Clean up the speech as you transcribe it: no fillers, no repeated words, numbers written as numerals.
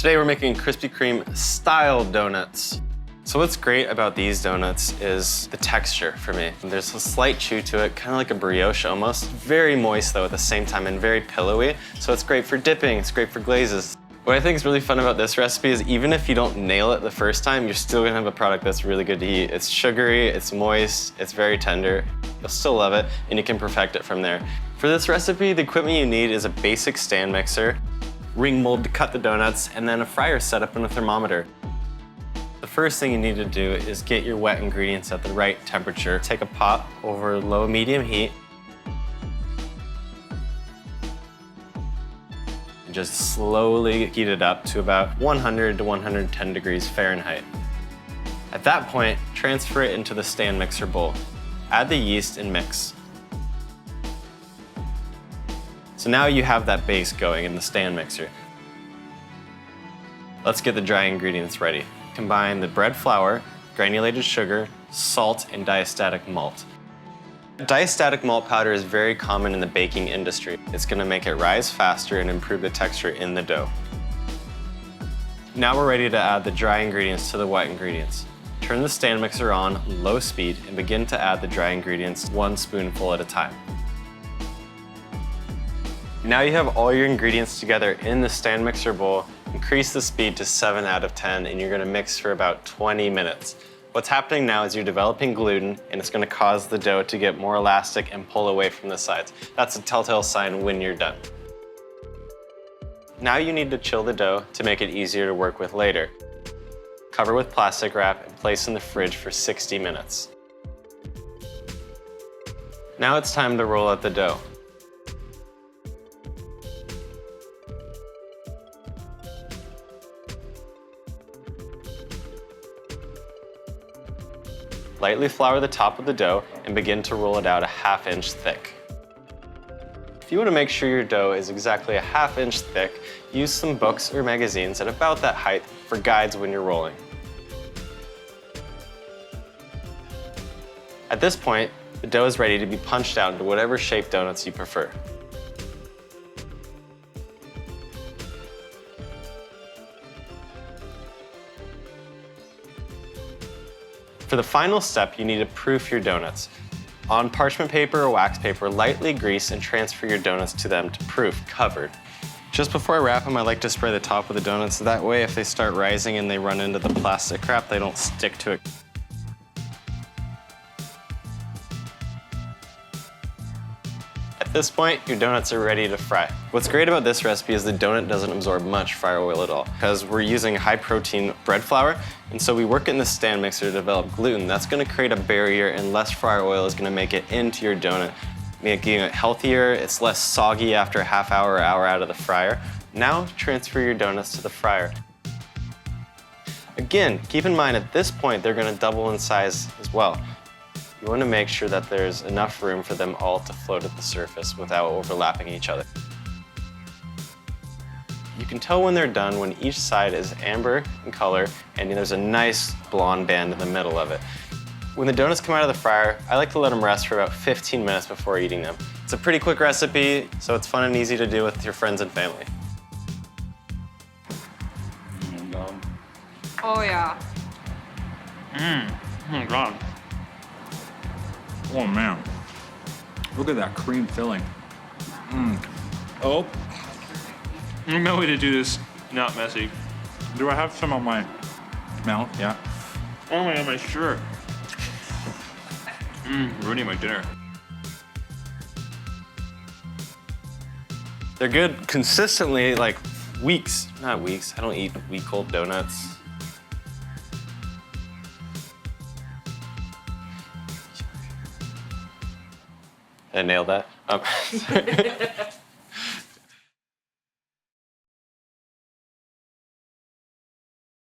Today we're making Krispy Kreme style donuts. So what's great about these donuts is the texture for me. There's a slight chew to it, kind of like a brioche almost. Very moist though at the same time and very pillowy. So it's great for dipping, it's great for glazes. What I think is really fun about this recipe is even if you don't nail it the first time, you're still gonna have a product that's really good to eat. It's sugary, it's moist, it's very tender. You'll still love it and you can perfect it from there. For this recipe, the equipment you need is a basic stand mixer, ring mold to cut the donuts, and then a fryer setup and a thermometer. The first thing you need to do is get your wet ingredients at the right temperature. Take a pot over low-medium heat. And just slowly heat it up to about 100 to 110 degrees Fahrenheit. At that point, transfer it into the stand mixer bowl. Add the yeast and mix. So now you have that base going in the stand mixer. Let's get the dry ingredients ready. Combine the bread flour, granulated sugar, salt, and diastatic malt. Diastatic malt powder is very common in the baking industry. It's going to make it rise faster and improve the texture in the dough. Now we're ready to add the dry ingredients to the wet ingredients. Turn the stand mixer on low speed and begin to add the dry ingredients 1 spoonful at a time. Now you have all your ingredients together in the stand mixer bowl. Increase the speed to 7 out of 10 and you're gonna mix for about 20 minutes. What's happening now is you're developing gluten and it's gonna cause the dough to get more elastic and pull away from the sides. That's a telltale sign when you're done. Now you need to chill the dough to make it easier to work with later. Cover with plastic wrap and place in the fridge for 60 minutes. Now it's time to roll out the dough. Lightly flour the top of the dough and begin to roll it out a 1/2 inch thick. If you want to make sure your dough is exactly a 1/2 inch thick, use some books or magazines at about that height for guides when you're rolling. At this point, the dough is ready to be punched out into whatever shape donuts you prefer. For the final step, you need to proof your donuts. On parchment paper or wax paper, lightly grease and transfer your donuts to them to proof, covered. Just before I wrap them, I like to spray the top of the donuts. That way, if they start rising and they run into the plastic wrap, they don't stick to it. At this point, your donuts are ready to fry. What's great about this recipe is the donut doesn't absorb much fryer oil at all because we're using high protein bread flour, and so we work in the stand mixer to develop gluten. That's gonna create a barrier and less fryer oil is gonna make it into your donut, making it healthier, it's less soggy after a 1/2 hour or hour out of the fryer. Now transfer your donuts to the fryer. Again, keep in mind at this point, they're gonna double in size as well. You want to make sure that there's enough room for them all to float at the surface without overlapping each other. You can tell when they're done when each side is amber in color and there's a nice blonde band in the middle of it. When the donuts come out of the fryer, I like to let them rest for about 15 minutes before eating them. It's a pretty quick recipe, so it's fun and easy to do with your friends and family. Oh yeah. Oh my God. Oh man, look at that cream filling. Oh, no way to do this not messy. Do I have some on my mouth? Yeah. Oh my God, my shirt. Ruining my dinner. They're good consistently, like weeks, not weeks. I don't eat week-old donuts. I nailed that.